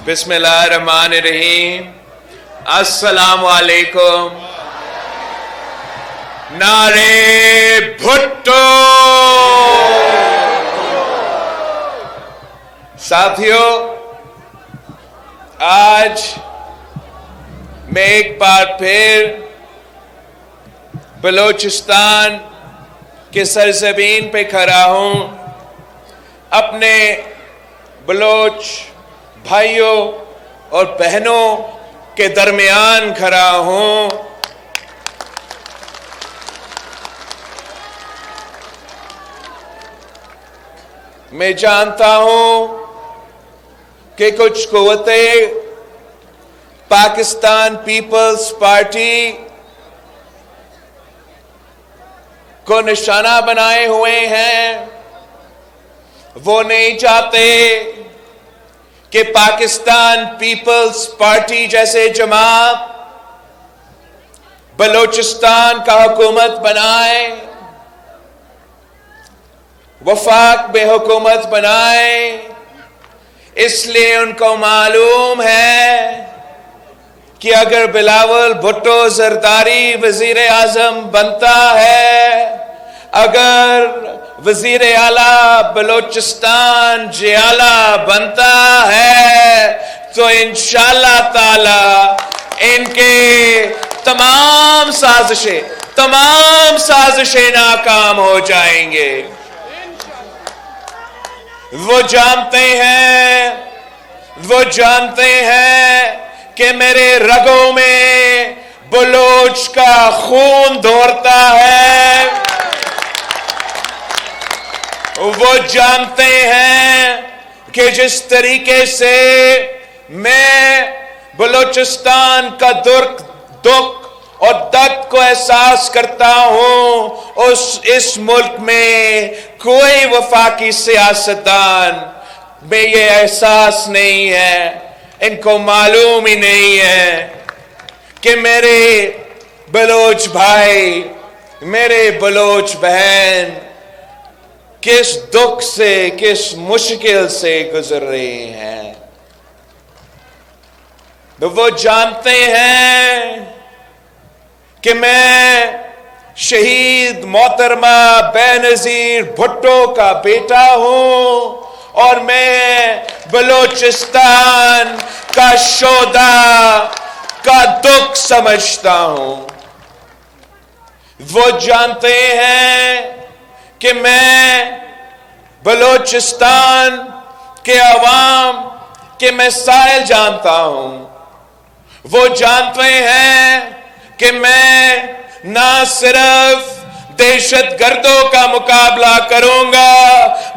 بسم اللہ الرحمن الرحیم۔ السلام علیکم۔ نعرے بھٹو۔ ساتھیوں، آج میں ایک بار پھر بلوچستان کے سرزمین پہ کھڑا ہوں، اپنے بلوچ بھائیوں اور بہنوں کے درمیان کھڑا ہوں۔ میں جانتا ہوں کہ کچھ قوتیں پاکستان پیپلز پارٹی کو نشانہ بنائے ہوئے ہیں۔ وہ نہیں چاہتے کہ پاکستان پیپلز پارٹی جیسے جماعت بلوچستان کا حکومت بنائے، وفاق میں حکومت بنائے۔ اس لیے ان کو معلوم ہے کہ اگر بلاول بھٹو زرداری وزیر اعظم بنتا ہے، اگر وزیر اعلیٰ بلوچستان جیالہ بنتا ہے، تو انشاءاللہ تعالی ان کے تمام سازشیں ناکام ہو جائیں گے۔ وہ جانتے ہیں کہ میرے رگوں میں بلوچ کا خون دوڑتا ہے۔ وہ جانتے ہیں کہ جس طریقے سے میں بلوچستان کا دکھ اور درد کو احساس کرتا ہوں، اس ملک میں کوئی وفاقی سیاستدان میں یہ احساس نہیں ہے۔ ان کو معلوم ہی نہیں ہے کہ میرے بلوچ بھائی، میرے بلوچ بہن کس دکھ سے، کس مشکل سے گزر رہے ہیں۔ وہ جانتے ہیں کہ میں شہید محترمہ بے نظیر بھٹو کا بیٹا ہوں، اور میں بلوچستان کا شہداء کا دکھ سمجھتا ہوں۔ وہ جانتے ہیں کہ میں بلوچستان کے عوام کے مسائل جانتا ہوں۔ وہ جانتے ہیں کہ میں نہ صرف دہشت گردوں کا مقابلہ کروں گا،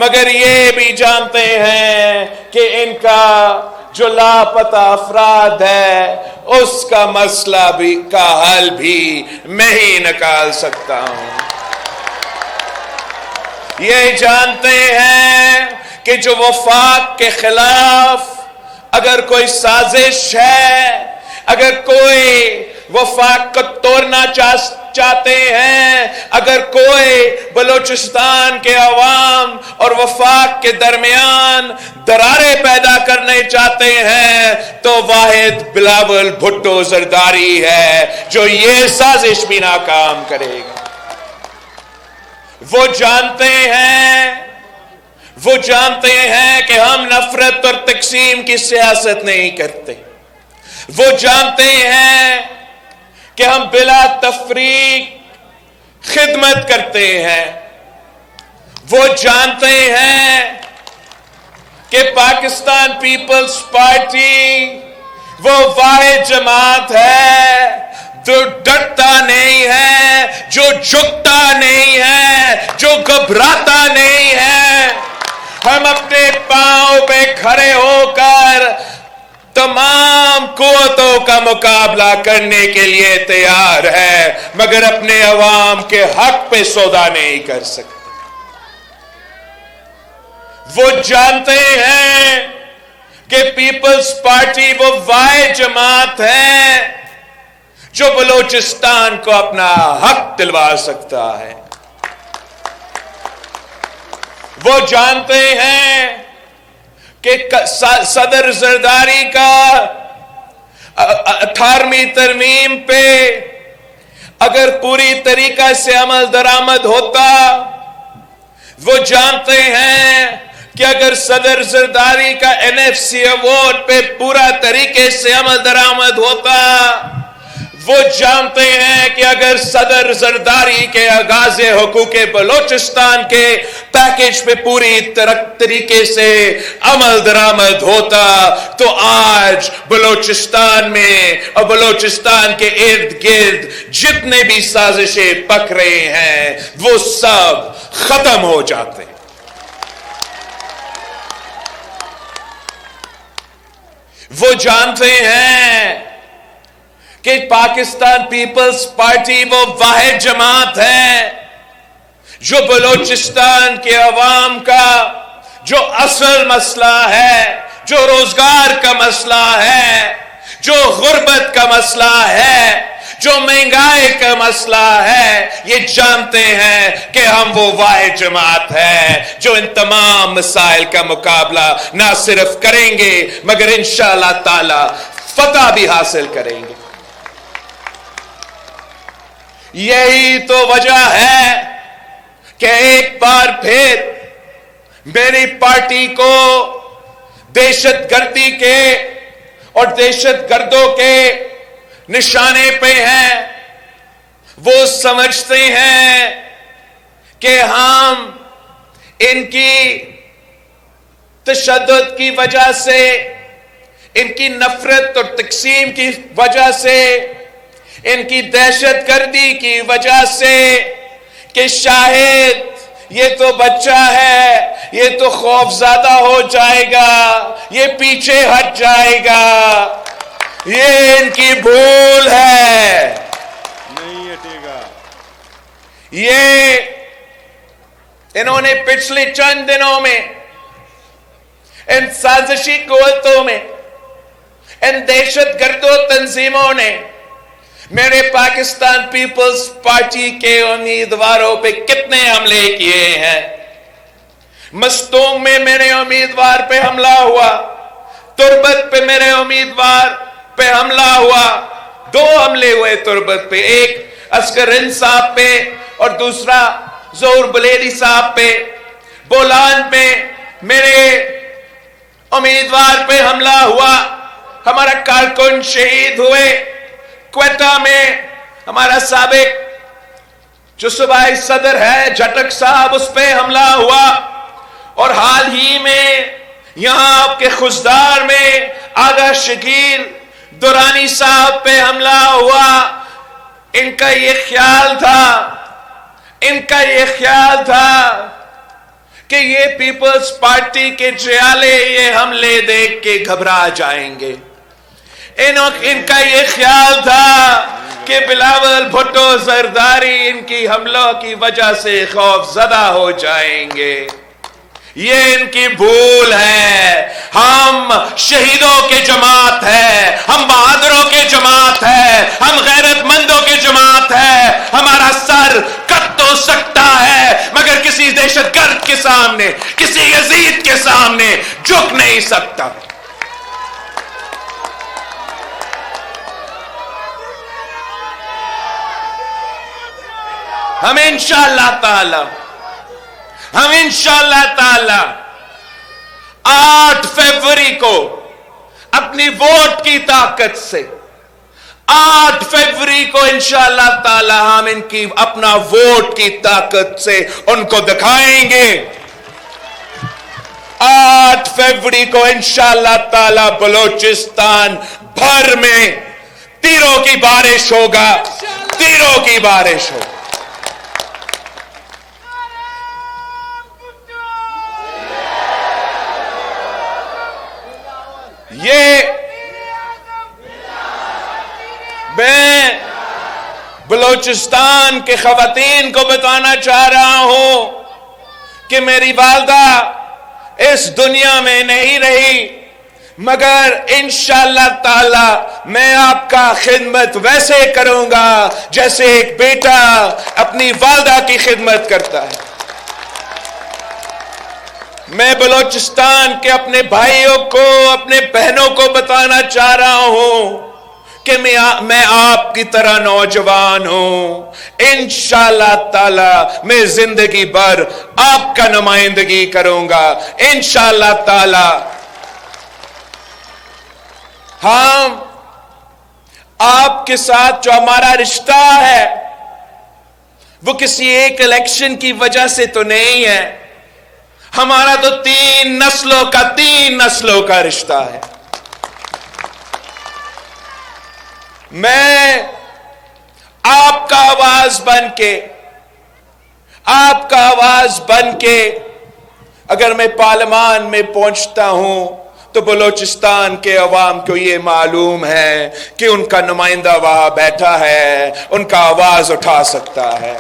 مگر یہ بھی جانتے ہیں کہ ان کا جو لاپتہ افراد ہے، اس کا مسئلہ کا حل بھی میں ہی نکال سکتا ہوں۔ یہ جانتے ہیں کہ جو وفاق کے خلاف اگر کوئی سازش ہے، اگر کوئی وفاق کو توڑنا چاہتے ہیں، اگر کوئی بلوچستان کے عوام اور وفاق کے درمیان دراریں پیدا کرنے چاہتے ہیں، تو واحد بلاول بھٹو زرداری ہے جو یہ سازش بھی ناکام کرے گا۔ وہ جانتے ہیں کہ ہم نفرت اور تقسیم کی سیاست نہیں کرتے۔ وہ جانتے ہیں کہ ہم بلا تفریق خدمت کرتے ہیں۔ وہ جانتے ہیں کہ پاکستان پیپلز پارٹی وہ واحد جماعت ہے جو ڈرتا نہیں ہے، جو جھکتا نہیں ہے، جو گھبراتا نہیں ہے۔ ہم اپنے پاؤں پہ کھڑے ہو کر تمام قوتوں کا مقابلہ کرنے کے لیے تیار ہے، مگر اپنے عوام کے حق پہ سودا نہیں کر سکتے۔ وہ جانتے ہیں کہ پیپلز پارٹی وہ واحد جماعت ہے جو بلوچستان کو اپنا حق دلوا سکتا ہے۔ وہ جانتے ہیں کہ صدر زرداری کا 18ویں ترمیم پہ اگر پوری طریقہ سے عمل درآمد ہوتا، وہ جانتے ہیں کہ اگر صدر زرداری کا NFC ایوارڈ پہ پورا طریقے سے عمل درآمد ہوتا، وہ جانتے ہیں کہ اگر صدر زرداری کے آغاز حقوق بلوچستان کے پیکج پہ پوری طریقے سے عمل درآمد ہوتا تو آج بلوچستان میں اور بلوچستان کے ارد گرد جتنے بھی سازشیں پک رہے ہیں وہ سب ختم ہو جاتے ہیں۔ وہ جانتے ہیں کہ پاکستان پیپلز پارٹی وہ واحد جماعت ہے جو بلوچستان کے عوام کا جو اصل مسئلہ ہے، جو روزگار کا مسئلہ ہے، جو غربت کا مسئلہ ہے، جو مہنگائی کا مسئلہ ہے، یہ جانتے ہیں کہ ہم وہ واحد جماعت ہے جو ان تمام مسائل کا مقابلہ نہ صرف کریں گے مگر انشاءاللہ تعالی فتح بھی حاصل کریں گے۔ یہی تو وجہ ہے کہ ایک بار پھر میری پارٹی کو دہشت گردی کے اور دہشت گردوں کے نشانے پہ ہیں۔ وہ سمجھتے ہیں کہ ہم ان کی تشدد کی وجہ سے، ان کی نفرت اور تقسیم کی وجہ سے، ان کی دہشت گردی کی وجہ سے کہ شاید یہ تو بچہ ہے، یہ تو خوف زدہ ہو جائے گا، یہ پیچھے ہٹ جائے گا، یہ ان کی بھول ہے، نہیں ہٹے گا۔ یہ انہوں نے پچھلے چند دنوں میں ان سازشی قوتوں میں، ان دہشت گردوں تنظیموں نے میرے پاکستان پیپلز پارٹی کے امیدواروں پہ کتنے حملے کیے ہیں۔ مستونگ میں میرے امیدوار پہ حملہ ہوا، تربت پہ میرے امیدوار پہ حملہ ہوا، 2 حملے ہوئے تربت پہ، ایک اصغر ہند صاحب پہ اور دوسرا ظہور بلیری صاحب پہ۔ بولان پہ میرے امیدوار پہ حملہ ہوا، ہمارا کارکن شہید ہوئے۔ کوئٹہ میں ہمارا سابق جو صوبائی صدر ہے جھٹک صاحب، اس پہ حملہ ہوا، اور حال ہی میں یہاں آپ کے خزدار میں آغا شکیل دورانی صاحب پہ حملہ ہوا۔ ان کا یہ خیال تھا کہ یہ پیپلز پارٹی کے جیالے یہ حملے دیکھ کے گھبرا جائیں گے۔ ان کا یہ خیال تھا کہ بلاول بھٹو زرداری ان کی حملوں کی وجہ سے خوف زدہ ہو جائیں گے۔ یہ ان کی بھول ہے۔ ہم شہیدوں کے جماعت ہے، ہم بہادروں کے جماعت ہے، ہم غیرت مندوں کے جماعت ہے۔ ہمارا سر کٹ تو سکتا ہے مگر کسی دہشت گرد کے سامنے، کسی یزید کے سامنے جھک نہیں سکتا۔ ہم انشاءاللہ تعالی 8 فروری کو اپنی ووٹ کی طاقت سے 8 فروری کو انشاءاللہ تعالی ہم ان کی اپنا ووٹ کی طاقت سے ان کو دکھائیں گے۔ 8 فروری کو انشاءاللہ تعالی بلوچستان بھر میں تیروں کی بارش ہوگا، تیروں کی بارش ہوگا۔ یہ میں بلوچستان کے خواتین کو بتانا چاہ رہا ہوں کہ میری والدہ اس دنیا میں نہیں رہی مگر انشاءاللہ تعالی میں آپ کا خدمت ویسے کروں گا جیسے ایک بیٹا اپنی والدہ کی خدمت کرتا ہے۔ میں بلوچستان کے اپنے بھائیوں کو، اپنے بہنوں کو بتانا چاہ رہا ہوں کہ میں آپ کی طرح نوجوان ہوں. انشاءاللہ تعالی میں زندگی بھر آپ کا نمائندگی کروں گا انشاءاللہ تعالی. ہم آپ کے ساتھ جو ہمارا رشتہ ہے وہ کسی ایک الیکشن کی وجہ سے تو نہیں ہے. ہمارا تو 3 نسلوں کا رشتہ ہے. میں آپ کا آواز بن کے اگر میں پارلیمان میں پہنچتا ہوں تو بلوچستان کے عوام کو یہ معلوم ہے کہ ان کا نمائندہ وہاں بیٹھا ہے، ان کا آواز اٹھا سکتا ہے.